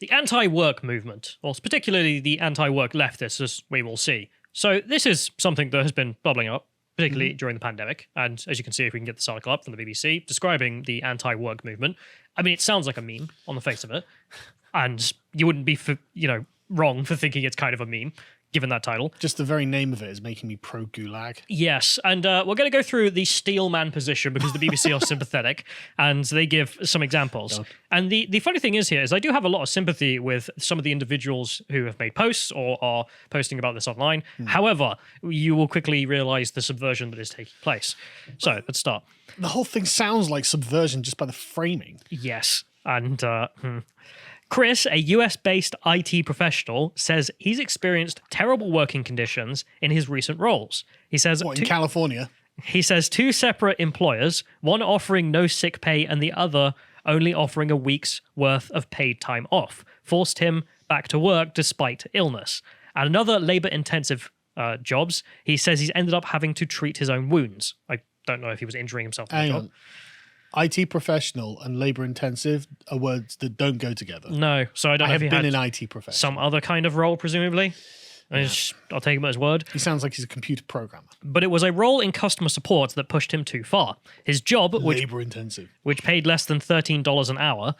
the anti-work movement, or particularly the anti-work leftists, as we will see. So this is something that has been bubbling up, particularly during the pandemic. And as you can see, if we can get this article up from the BBC, describing the anti-work movement. I mean, it sounds like a meme on the face of it. And you wouldn't be, wrong for thinking it's kind of a meme, given that title. Just the very name of it is making me pro-gulag. Yes, and we're going to go through the steelman position because the BBC are sympathetic, and they give some examples. Oh. And the funny thing is here is I do have a lot of sympathy with some of the individuals who have made posts or are posting about this online. However, you will quickly realise the subversion that is taking place. So, let's start. The whole thing sounds like subversion just by the framing. Yes, and Chris, a US-based IT professional, says he's experienced terrible working conditions in his recent roles. He says, What, in California? He says two separate employers, one offering no sick pay and the other only offering a week's worth of paid time off, forced him back to work despite illness. At another labor-intensive jobs, he says he's ended up having to treat his own wounds. I don't know if he was injuring himself in the job. IT professional and labor intensive are words that don't go together. No, so I don't know if he been had an IT professional. some other kind of role, presumably. I'll take him at his word. He sounds like he's a computer programmer. But it was a role in customer support that pushed him too far. His job, Labor intensive, which paid less than $13 an hour,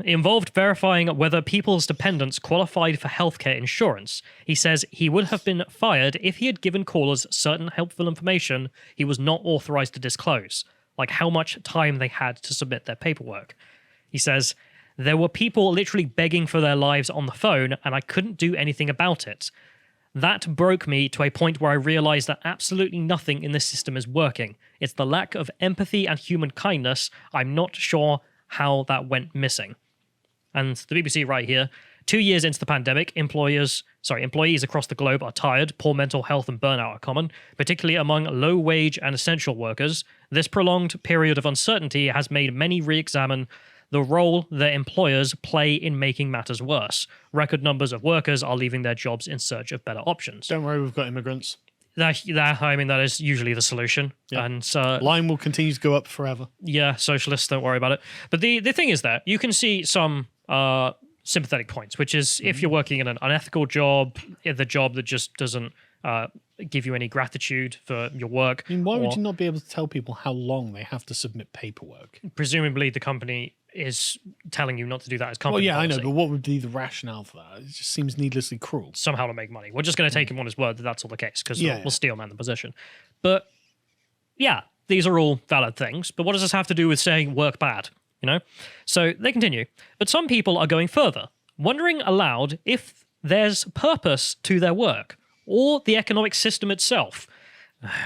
involved verifying whether people's dependents qualified for healthcare insurance. He says he would have been fired if he had given callers certain helpful information he was not authorized to disclose, like how much time they had to submit their paperwork. He says, there were people literally begging for their lives on the phone, and I couldn't do anything about it. That broke me to a point where I realized that absolutely nothing in this system is working. It's the lack of empathy and human kindness. I'm not sure how that went missing. And the BBC right here, 2 years into the pandemic, employees across the globe are tired. Poor mental health and burnout are common, particularly among low-wage and essential workers. This prolonged period of uncertainty has made many re-examine the role their employers play in making matters worse. Record numbers of workers are leaving their jobs in search of better options. Don't worry, we've got immigrants. That is usually the solution. Yep. And line will continue to go up forever. Yeah, socialists, don't worry about it. But the thing is that you can see some sympathetic points, which is if you're working in an unethical job, the job that just doesn't give you any gratitude for your work. I mean, why would you not be able to tell people how long they have to submit paperwork? Presumably the company is telling you not to do that as company policy. I know, but what would be the rationale for that? It just seems needlessly cruel. Somehow to make money. We're just going to take him on his word that that's all the case, because we'll steelman the position. But yeah, these are all valid things, but what does this have to do with saying work bad? So they continue. But some people are going further, wondering aloud if there's purpose to their work or the economic system itself.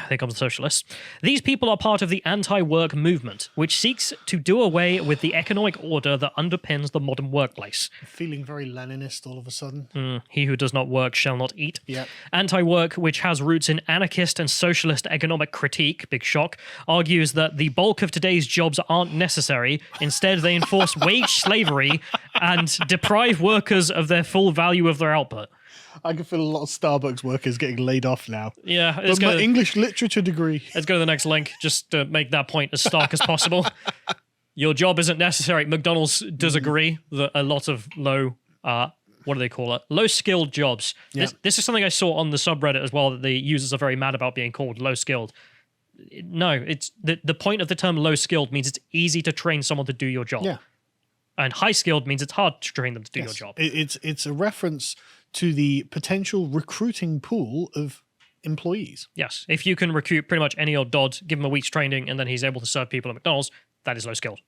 Here comes the socialists. These people are part of the anti-work movement, which seeks to do away with the economic order that underpins the modern workplace. I'm feeling very Leninist all of a sudden. He who does not work shall not eat. Yep. Anti-work, which has roots in anarchist and socialist economic critique, big shock, argues that the bulk of today's jobs aren't necessary. Instead, they enforce wage slavery and deprive workers of their full value of their output. I can feel a lot of Starbucks workers getting laid off now. Yeah. But my English literature degree. Let's go to the next link, just to make that point as stark as possible. Your job isn't necessary. McDonald's does agree that a lot of low, what do they call it? Low-skilled jobs. Yeah. This is something I saw on the subreddit as well, that the users are very mad about being called low-skilled. No, it's the point of the term low-skilled means it's easy to train someone to do your job. Yeah. And high-skilled means it's hard to train them to do your job. It's a reference to the potential recruiting pool of employees. Yes. If you can recruit pretty much any old dod, give him a week's training, and then he's able to serve people at McDonald's, that is low-skilled.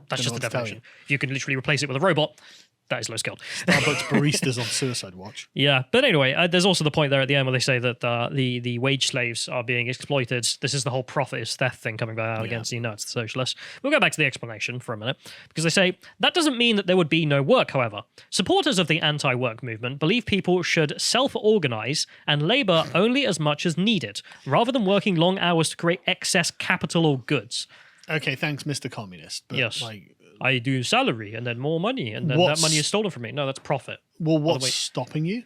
That's just the definition. If you can literally replace it with a robot, that is low-skilled. Starbucks baristas on suicide watch. Yeah, but anyway, there's also the point there at the end where they say that the wage slaves are being exploited. This is the whole profit is theft thing coming back out against, it's the socialists. We'll go back to the explanation for a minute, because they say, that doesn't mean that there would be no work, however. Supporters of the anti-work movement believe people should self-organize and labor only as much as needed, rather than working long hours to create excess capital or goods. Okay, thanks, Mr. Communist. But yes. I do salary and then more money, and then that money is stolen from me. No, that's profit. Well, what's stopping you?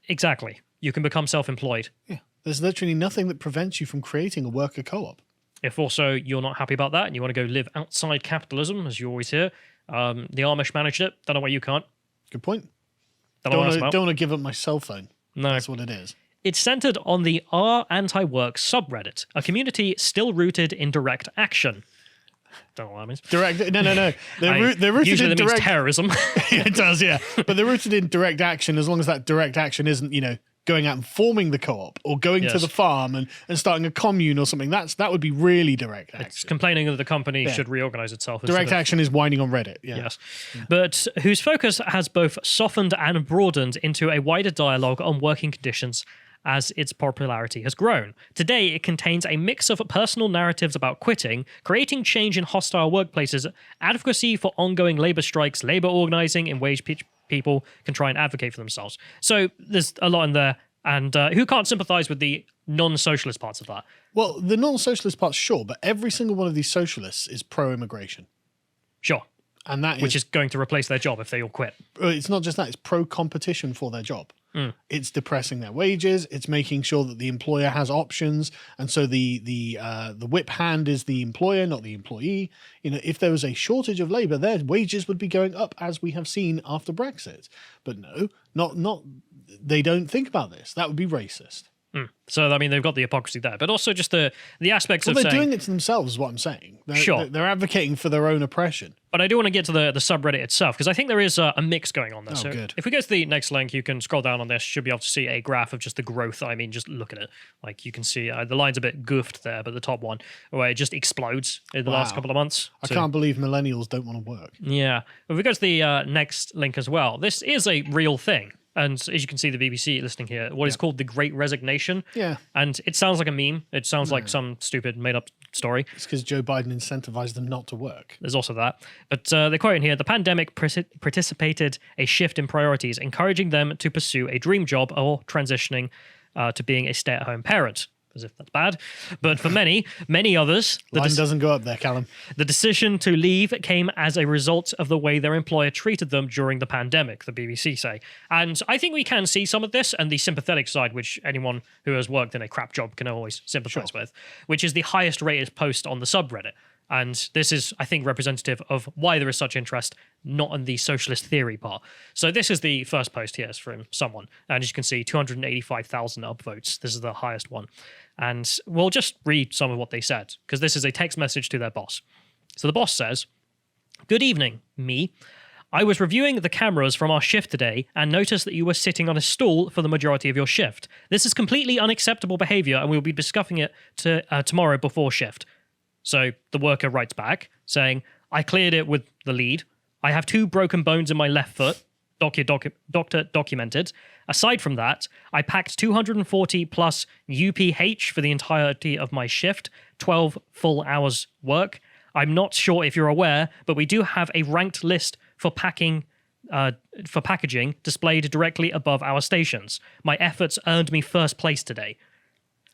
Exactly. You can become self-employed. Yeah. There's literally nothing that prevents you from creating a worker co-op. If also you're not happy about that and you want to go live outside capitalism, as you always hear, the Amish managed it. Don't know why you can't. Good point. Don't know what that's about. Don't want to give up my cell phone. No. That's what it is. It's centered on the r/anti-work subreddit, a community still rooted in direct action. Don't know what that means. No. They're rooted usually in that means direct. terrorism. It does, yeah. But they're rooted in direct action as long as that direct action isn't, going out and forming the co-op or going to Yes. the farm and starting a commune or something. That would be really direct action. It's complaining that the company should reorganize itself. Direct action is whining on Reddit. Yeah. Yes. But whose focus has both softened and broadened into a wider dialogue on working conditions as its popularity has grown. Today, it contains a mix of personal narratives about quitting, creating change in hostile workplaces, advocacy for ongoing labor strikes, labor organizing in ways people can try and advocate for themselves. So there's a lot in there. And who can't sympathize with the non-socialist parts of that? Well, the non-socialist parts, sure, but every single one of these socialists is pro-immigration. Sure. And that Which is going to replace their job if they all quit. It's not just that, it's pro-competition for their job. It's depressing their wages. It's making sure that the employer has options, and so the whip hand is the employer, not the employee. If there was a shortage of labor, their wages would be going up, as we have seen after Brexit. But no, not. They don't think about this. That would be racist. So, I mean, they've got the hypocrisy there, but also just the aspects of they're saying... doing it to themselves, is what I'm saying. Sure. They're advocating for their own oppression. But I do want to get to the subreddit itself, because I think there is a mix going on there. Oh, so good. if we go to the next link, you can scroll down on this. You should be able to see a graph of just the growth. I mean, just look at it. Like, you can see the line's a bit goofed there, but the top one, where it just explodes in the last couple of months. I can't believe millennials don't want to work. Yeah. If we go to the next link as well, this is a real thing. And as you can see, the BBC listing here, what is called the Great Resignation. Yeah. And it sounds like a meme. It sounds like some stupid made-up story. It's because Joe Biden incentivized them not to work. There's also that. But they quote in here, the pandemic precipitated a shift in priorities, encouraging them to pursue a dream job or transitioning to being a stay-at-home parent. As if that's bad. But for many others... Line doesn't go up there, Callum. The decision to leave came as a result of the way their employer treated them during the pandemic, the BBC say. And I think we can see some of this, and the sympathetic side, which anyone who has worked in a crap job can always sympathize with, which is the highest rated post on the subreddit. And this is, I think, representative of why there is such interest, not on the socialist theory part. So this is the first post here from someone. And as you can see, 285,000 upvotes. This is the highest one. And we'll just read some of what they said, because this is a text message to their boss. So the boss says, "Good evening, me. I was reviewing the cameras from our shift today and noticed that you were sitting on a stool for the majority of your shift. This is completely unacceptable behavior, and we'll be discussing it tomorrow before shift." So the worker writes back saying, "I cleared it with the lead. I have 2 broken bones in my left foot. Doctor documented. Aside from that, I packed 240 plus UPH for the entirety of my shift, 12 full hours work. I'm not sure if you're aware, but we do have a ranked list for packaging displayed directly above our stations. My efforts earned me first place today."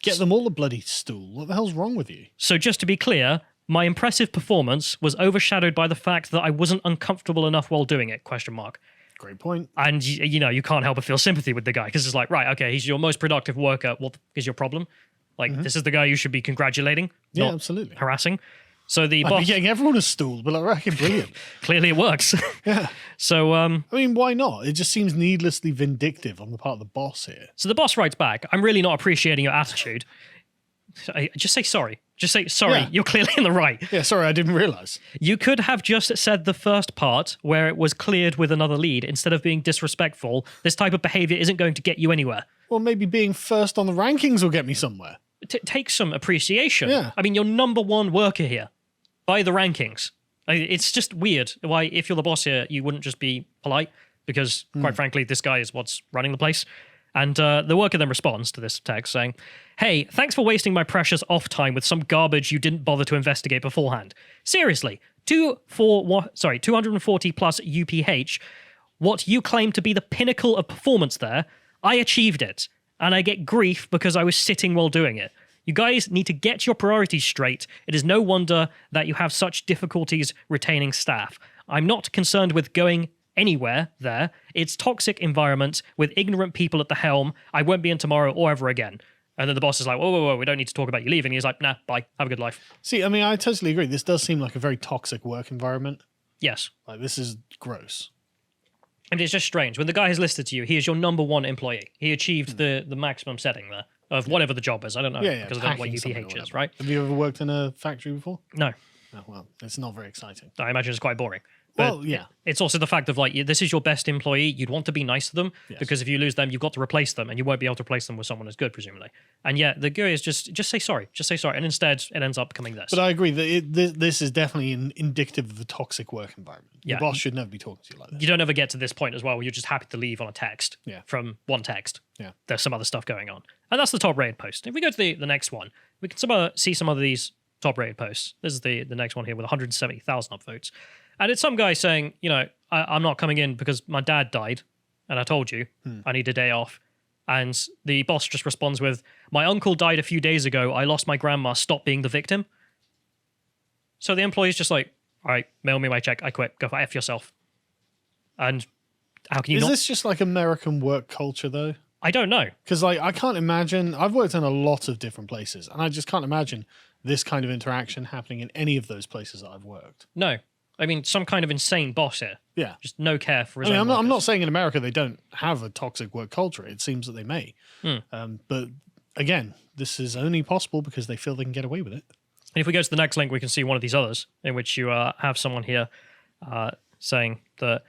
Get them all a bloody stool. What the hell's wrong with you? So just to be clear, my impressive performance was overshadowed by the fact that I wasn't uncomfortable enough while doing it, ? Great point. And, you can't help but feel sympathy with the guy, because it's like, right, okay, he's your most productive worker. What is your problem? Like, this is the guy you should be congratulating, not absolutely harassing. So the I'd boss... be getting everyone a stool, but I reckon brilliant. Clearly it works. Yeah. So, I mean, why not? It just seems needlessly vindictive on the part of the boss here. So the boss writes back, "I'm really not appreciating your attitude." Just say sorry. Just say, sorry, you're clearly in the right. Yeah, sorry, I didn't realise. You could have just said the first part where it was cleared with another lead instead of being disrespectful. This type of behaviour isn't going to get you anywhere. Well, maybe being first on the rankings will get me somewhere. Take some appreciation. Yeah. I mean, you're number 1 worker here by the rankings. It's just weird why, if you're the boss here, you wouldn't just be polite, because, quite frankly, this guy is what's running the place. And the worker then responds to this text saying, "Hey, thanks for wasting my precious off time with some garbage you didn't bother to investigate beforehand. Seriously, 240 plus UPH, what you claim to be the pinnacle of performance there, I achieved it, and I get grief because I was sitting while doing it. You guys need to get your priorities straight. It is no wonder that you have such difficulties retaining staff. I'm not concerned with going anywhere there. It's toxic environment with ignorant people at the helm. I won't be in tomorrow or ever again." And then the boss is like, whoa, we don't need to talk about you leaving. He's like, nah, bye, have a good life. See, I mean, I totally agree. This does seem like a very toxic work environment. Yes. Like, this is gross. And it's just strange. When the guy has listed to you, he is your number one employee. He achieved the maximum setting there of whatever the job is. I don't know because I don't know what UPH is, right? Have you ever worked in a factory before? No. Oh, well, it's not very exciting. I imagine it's quite boring. But well, yeah. It's also the fact of like, this is your best employee. You'd want to be nice to them because if you lose them, you've got to replace them and you won't be able to replace them with someone as good, presumably. And yet the guy is just say sorry. Just say sorry. And instead it ends up becoming this. But I agree that this is definitely indicative of the toxic work environment. Yeah. Your boss should never be talking to you like this. You don't ever get to this point as well where you're just happy to leave on a text from one text. Yeah. There's some other stuff going on. And that's the top rated post. If we go to the next one, we can see some of these top rated posts. This is the next one here with 170,000 upvotes. And it's some guy saying, you know, I'm not coming in because my dad died and I told you I need a day off. And the boss just responds with, my uncle died a few days ago. I lost my grandma. Stop being the victim. So the employee's just like, all right, mail me my check. I quit. Go for F yourself. And how can you Is this just like American work culture though? I don't know. Because like, I can't imagine, I've worked in a lot of different places and I just can't imagine this kind of interaction happening in any of those places that I've worked. No. I mean, some kind of insane boss here. Yeah. Just no care for his I mean, own I'm not workers. saying in America they don't have a toxic work culture. It seems that they may. But again, this is only possible because they feel they can get away with it. And if we go to the next link, we can see one of these others in which you have someone here saying that,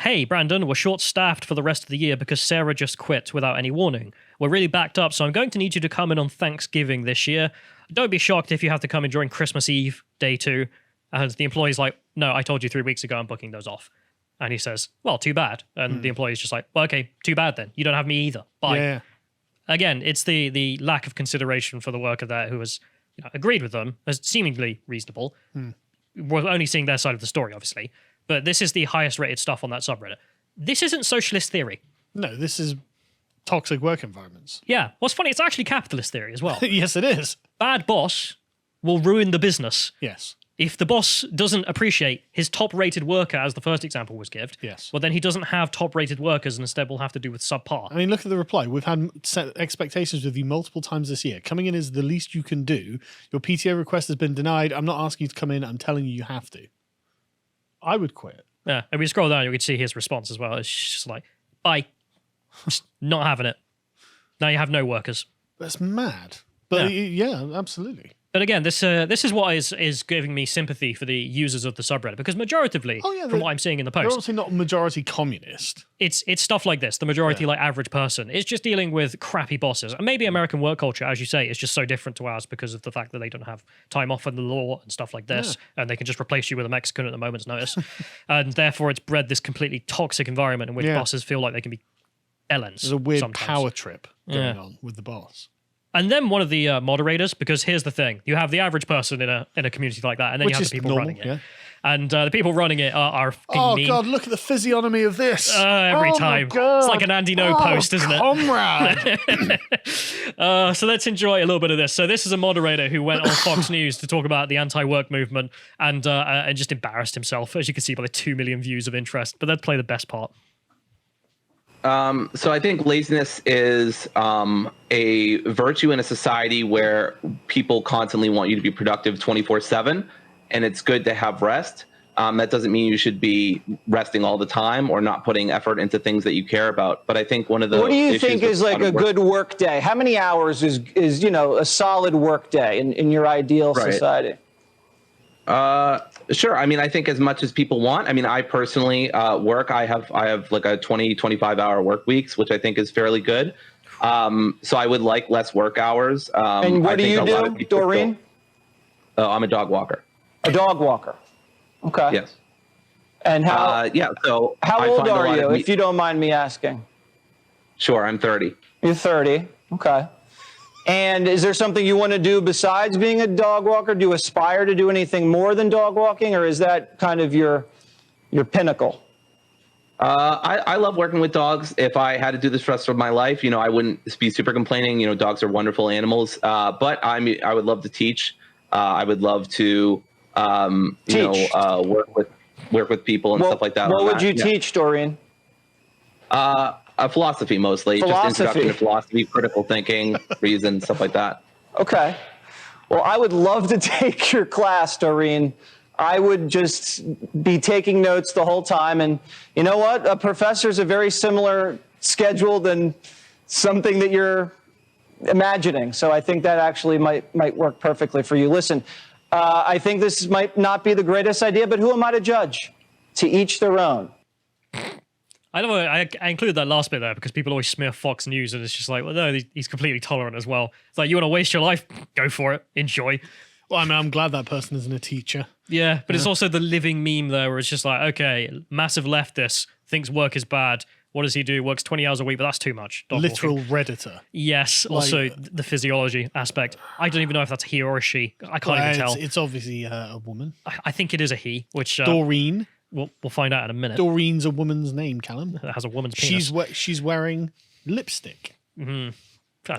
hey, Brandon, we're short-staffed for the rest of the year because Sarah just quit without any warning. We're really backed up, so I'm going to need you to come in on Thanksgiving this year. Don't be shocked if you have to come in during Christmas Eve, day 2. And the employee's like, no, I told you 3 weeks ago I'm booking those off. And he says, well, too bad. And the employee's just like, well, okay, too bad then. You don't have me either. Bye. Yeah. Again, it's the lack of consideration for the worker there who has agreed with them as seemingly reasonable. We're only seeing their side of the story, obviously. But this is the highest rated stuff on that subreddit. This isn't socialist theory. No, this is toxic work environments. Yeah. What's funny, it's actually capitalist theory as well. Yes, it is. Bad boss will ruin the business. Yes. If the boss doesn't appreciate his top-rated worker, as the first example was given, well, then he doesn't have top-rated workers and instead will have to do with subpar. I mean, look at the reply. We've had set expectations with you multiple times this year. Coming in is the least you can do. Your PTO request has been denied. I'm not asking you to come in. I'm telling you you have to. I would quit. Yeah, and we scroll down, you can see his response as well. It's just like, bye. Just not having it. Now you have no workers. That's mad. But yeah absolutely. But again, this is what is giving me sympathy for the users of the subreddit, because majoritively, from what I'm seeing in the They're post, obviously not majority communist. it's stuff like this. The majority, like average person, is just dealing with crappy bosses. And maybe American work culture, as you say, is just so different to ours because of the fact that they don't have time off in the law and stuff like this, and they can just replace you with a Mexican at a moment's notice. And therefore, it's bred this completely toxic environment in which bosses feel like they can be Ellens. There's a weird sometimes. power trip going on with the boss. And then one of the moderators, because here's the thing: you have the average person in a community like that, and then you have the people running it. And the people running it are oh mean. God, look at the physiognomy of this every time. It's like an Andy No post, isn't it? Comrade. So let's enjoy a little bit of this. So this is a moderator who went on Fox News to talk about the anti-work movement and just embarrassed himself, as you can see by the 2 million views of interest. But let's play the best part. So I think laziness is a virtue in a society where people constantly want you to be productive 24/7, and it's good to have rest. That doesn't mean you should be resting all the time or not putting effort into things that you care about. But I think one of the what do you think is like a good work day? How many hours is a solid work day in your ideal society? Sure. I mean, I think as much as people want. I mean, I personally work. I have like a 25 hour work weeks, which I think is fairly good. So I would like less work hours. And what do you do, Doreen? I'm a dog walker. A dog walker. Okay. Yes. And how? So how old are you, if you don't mind me asking? Sure, I'm 30. You're 30. Okay. And is there something you want to do besides being a dog walker? Do you aspire to do anything more than dog walking, or is that kind of your pinnacle? I love working with dogs. If I had to do this for the rest of my life, I wouldn't be super complaining. Dogs are wonderful animals. But I would love to teach. I would love to, work with people and stuff like that. What would you teach, Doreen? Philosophy mostly, just introduction to philosophy, critical thinking, reason, stuff like that. Okay. Well, I would love to take your class, Doreen. I would just be taking notes the whole time. And you know what? A professor's a very similar schedule than something that you're imagining. So I think that actually might work perfectly for you. Listen, I think this might not be the greatest idea, but who am I to judge? To each their own. I don't know. I included that last bit there because people always smear Fox News, and it's just like, well, no, he's completely tolerant as well. It's like, you want to waste your life? Go for it. Enjoy. Well, I mean, I'm glad that person isn't a teacher. Yeah, but it's also the living meme there where it's just like, okay, massive leftist thinks work is bad. What does he do? Works 20 hours a week, but that's too much. Dog Literal walking. Redditor. Yes, Like, also the physiology aspect. I don't even know if that's a he or a she. I can't even tell. It's obviously a woman. I think it is a he, which Doreen. we'll find out in a minute. Doreen's a woman's name, Callum. That has a woman's penis. She's wearing lipstick.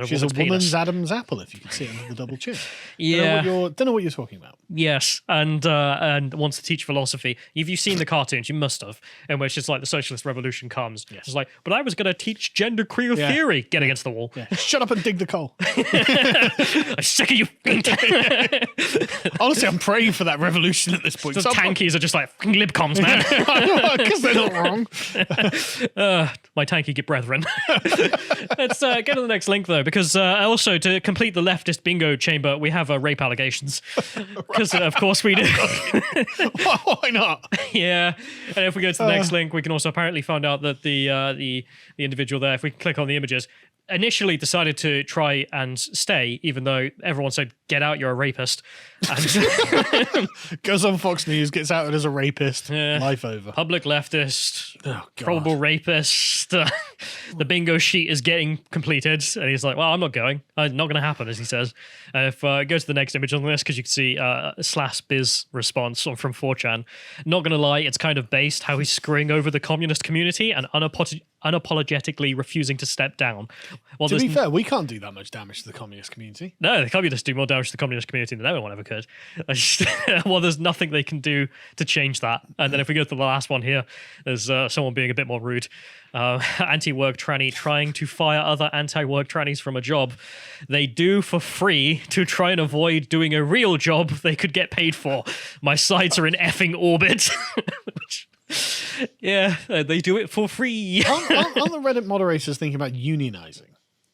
She's a penis. woman's Adam's apple, if you can see it under the double chin. Yeah. Don't know what you're talking about. Yes, and wants to teach philosophy. If you've seen the cartoons, you must have, in which it's like the socialist revolution comes. Yes. It's like, but I was going to teach genderqueer theory. Get against the wall. Yeah. Shut up and dig the coal. I'm sick of you. Honestly, I'm praying for that revolution at this point. The tankies are just like libcoms, man. Because they're not wrong. My tanky get brethren. Let's get to the next link though, because also to complete the leftist bingo chamber, we have rape allegations. Because of course we do. Why not? Yeah, and if we go to the next link, we can also apparently find out that the individual there, if we click on the images, initially decided to try and stay, even though everyone said, "Get out, you're a rapist." And goes on Fox News, gets outed as a rapist. Life over. Public leftist, Oh, God. probable rapist. The bingo sheet is getting completed, and he's like, "Well, I'm not going. Not going to happen," as he says. And if go to the next image on this, because you can see /biz response from 4chan. Not going to lie, it's kind of based how he's screwing over the communist community and unapologetically refusing to step down. Well, to be fair, we can't do that much damage to the communist community. No, the communists do more damage to the communist community than anyone ever could. Well, there's nothing they can do to change that. And then if we go to the last one here, there's someone being a bit more rude. Anti-work tranny trying to fire other anti-work trannies from a job they do for free to try and avoid doing a real job they could get paid for. My sites are in effing orbit. Yeah, they do it for free. Aren't the Reddit moderators thinking about unionizing?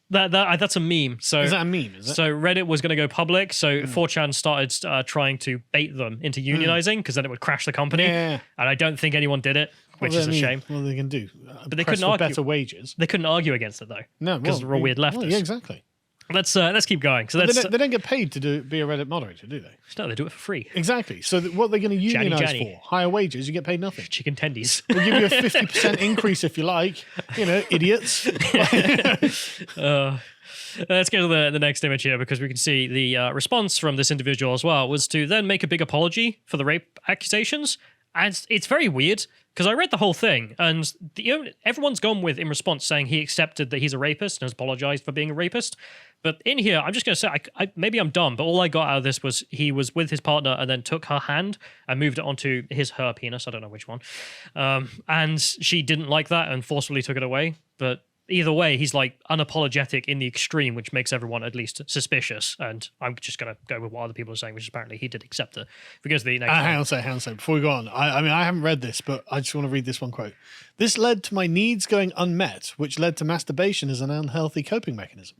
That's a meme. So is that a meme? Is it? So Reddit was going to go public. So 4chan started trying to bait them into unionizing because then it would crash the company. Yeah. And I don't think anyone did it, which is a shame. What they can do? But they couldn't argue better wages. They couldn't argue against it though. No, because they're all weird leftists. Well, yeah, exactly. Let's keep going. So they don't get paid to be a Reddit moderator, do they? No, they do it for free. Exactly. So what are they going to unionize Johnny. for? Higher wages, you get paid nothing. Chicken tendies. We'll give you a 50% increase if you like. You know, idiots. Let's go to the next image here because we can see the response from this individual as well was to then make a big apology for the rape accusations. And it's very weird because I read the whole thing and everyone's gone with in response saying he accepted that he's a rapist and has apologized for being a rapist. But in here, I'm just going to say, maybe I'm dumb, but all I got out of this was he was with his partner and then took her hand and moved it onto her penis. I don't know which one. And she didn't like that and forcefully took it away. But either way, he's like unapologetic in the extreme, which makes everyone at least suspicious. And I'm just going to go with what other people are saying, which is apparently he did accept it. If we go to the next hang on a second. Before we go on, I mean, I haven't read this, but I just want to read this one quote. This led to my needs going unmet, which led to masturbation as an unhealthy coping mechanism.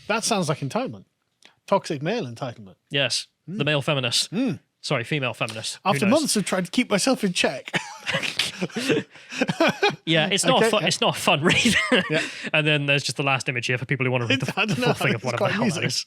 That sounds like entitlement. Toxic male entitlement. Yes, the male feminist. Sorry, female feminist. After months of trying to keep myself in check. Yeah, it's not Okay, it's not a fun read. Yeah. And then there's just the last image here for people who want to read the I don't full know, thing of it's whatever quite the hell that is.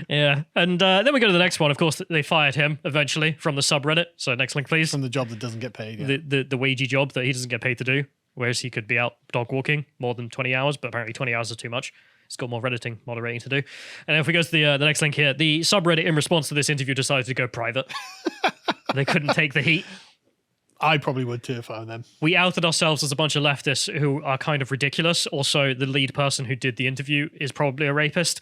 Yeah, and then we go to the next one. Of course, they fired him eventually from the subreddit. So next link, please. From the job that doesn't get paid. Yeah. The wagey job that he doesn't get paid to do, whereas he could be out dog walking more than 20 hours, but apparently 20 hours is too much. He's got more Redditing, moderating to do. And if we go to the next link here, the subreddit in response to this interview decided to go private. They couldn't take the heat. I probably would too if I were them. We outed ourselves as a bunch of leftists who are kind of ridiculous. Also, the lead person who did the interview is probably a rapist.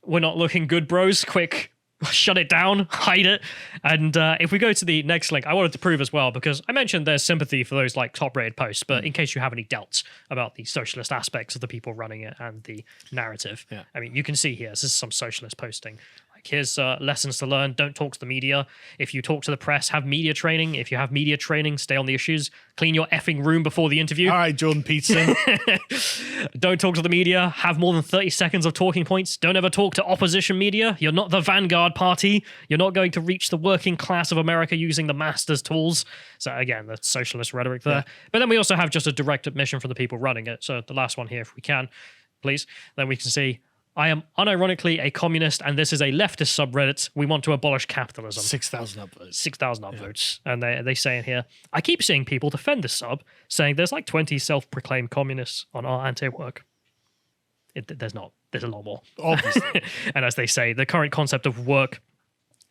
We're not looking good, bros. Quick, shut it down, hide it. And if we go to the next link, I wanted to prove as well, because I mentioned there's sympathy for those like top-rated posts, but in case you have any doubts about the socialist aspects of the people running it and the narrative, I mean, you can see here, this is some socialist posting. Like, here's lessons to learn. Don't talk to the media. If you talk to the press, have media training. If you have media training, stay on the issues. Clean your effing room before the interview. All right, Jordan Peterson. Don't talk to the media. Have more than 30 seconds of talking points. Don't ever talk to opposition media. You're not the vanguard party. You're not going to reach the working class of America using the master's tools. So again, the socialist rhetoric there. Yeah. But then we also have just a direct admission from the people running it. So the last one here, if we can, please. Then we can see, I am unironically a communist, and this is a leftist subreddit. We want to abolish capitalism. 6,000 upvotes. 6,000 upvotes. And they say in here, I keep seeing people defend this sub, saying there's like 20 self-proclaimed communists on our anti-work. There's not. There's a lot more. Obviously. And as they say, the current concept of work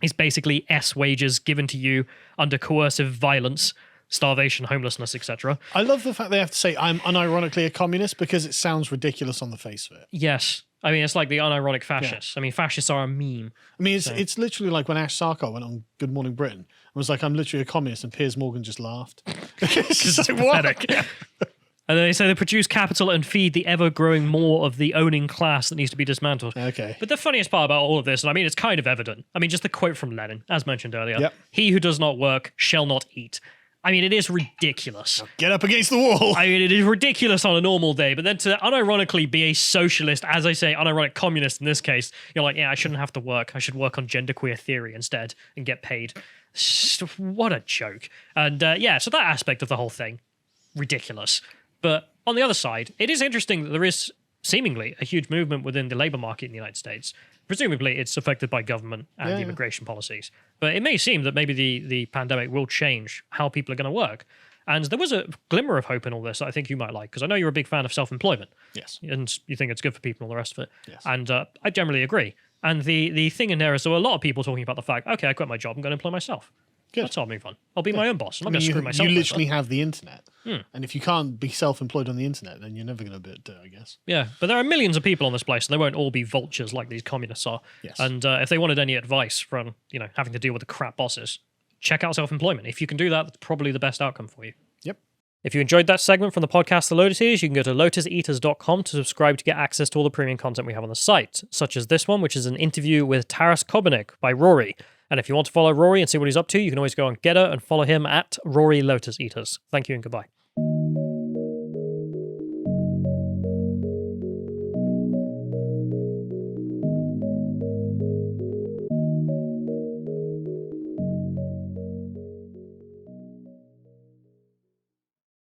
is basically S wages given to you under coercive violence, starvation, homelessness, etc. I love the fact they have to say I'm unironically a communist because it sounds ridiculous on the face of it. Yes. I mean, it's like the unironic fascists. I mean, fascists are a meme. I mean, it's literally like when Ash Sarkar went on Good Morning Britain and was like, I'm literally a communist, and Piers Morgan just laughed. It's like, pathetic. And then they say they produce capital and feed the ever-growing more of the owning class that needs to be dismantled. Okay. But the funniest part about all of this, and I mean, it's kind of evident. I mean, just the quote from Lenin, as mentioned earlier. Yep. He who does not work shall not eat. I mean, it is ridiculous. Get up against the wall. I mean, it is ridiculous on a normal day, but then to unironically be a socialist, as I say, unironic communist in this case, you're like, yeah, I shouldn't have to work. I should work on genderqueer theory instead and get paid. What a joke. And yeah, so that aspect of the whole thing, ridiculous. But on the other side, it is interesting that there is seemingly a huge movement within the labor market in the United States. Presumably, it's affected by government and the immigration policies. But it may seem that maybe the pandemic will change how people are going to work. And there was a glimmer of hope in all this that I think you might like, because I know you're a big fan of self-employment. Yes. And you think it's good for people and all the rest of it. Yes. And I generally agree. And the thing in there is there were a lot of people talking about the fact, okay, I quit my job, I'm going to employ myself. Good. That's how I'll move on. I'll be my own boss. I'm not going to screw myself You over. literally have the internet. And if you can't be self-employed on the internet, then you're never going to be able to do it, I guess. Yeah, but there are millions of people on this place, and they won't all be vultures like these communists are. Yes. And if they wanted any advice from, having to deal with the crap bosses, check out self-employment. If you can do that, that's probably the best outcome for you. Yep. If you enjoyed that segment from the podcast The Lotus Eaters, you can go to lotuseaters.com to subscribe to get access to all the premium content we have on the site, such as this one, which is an interview with Taras Kobenik by Rory. And if you want to follow Rory and see what he's up to, you can always go on Getter and follow him at Rory Lotus Eaters. Thank you and goodbye.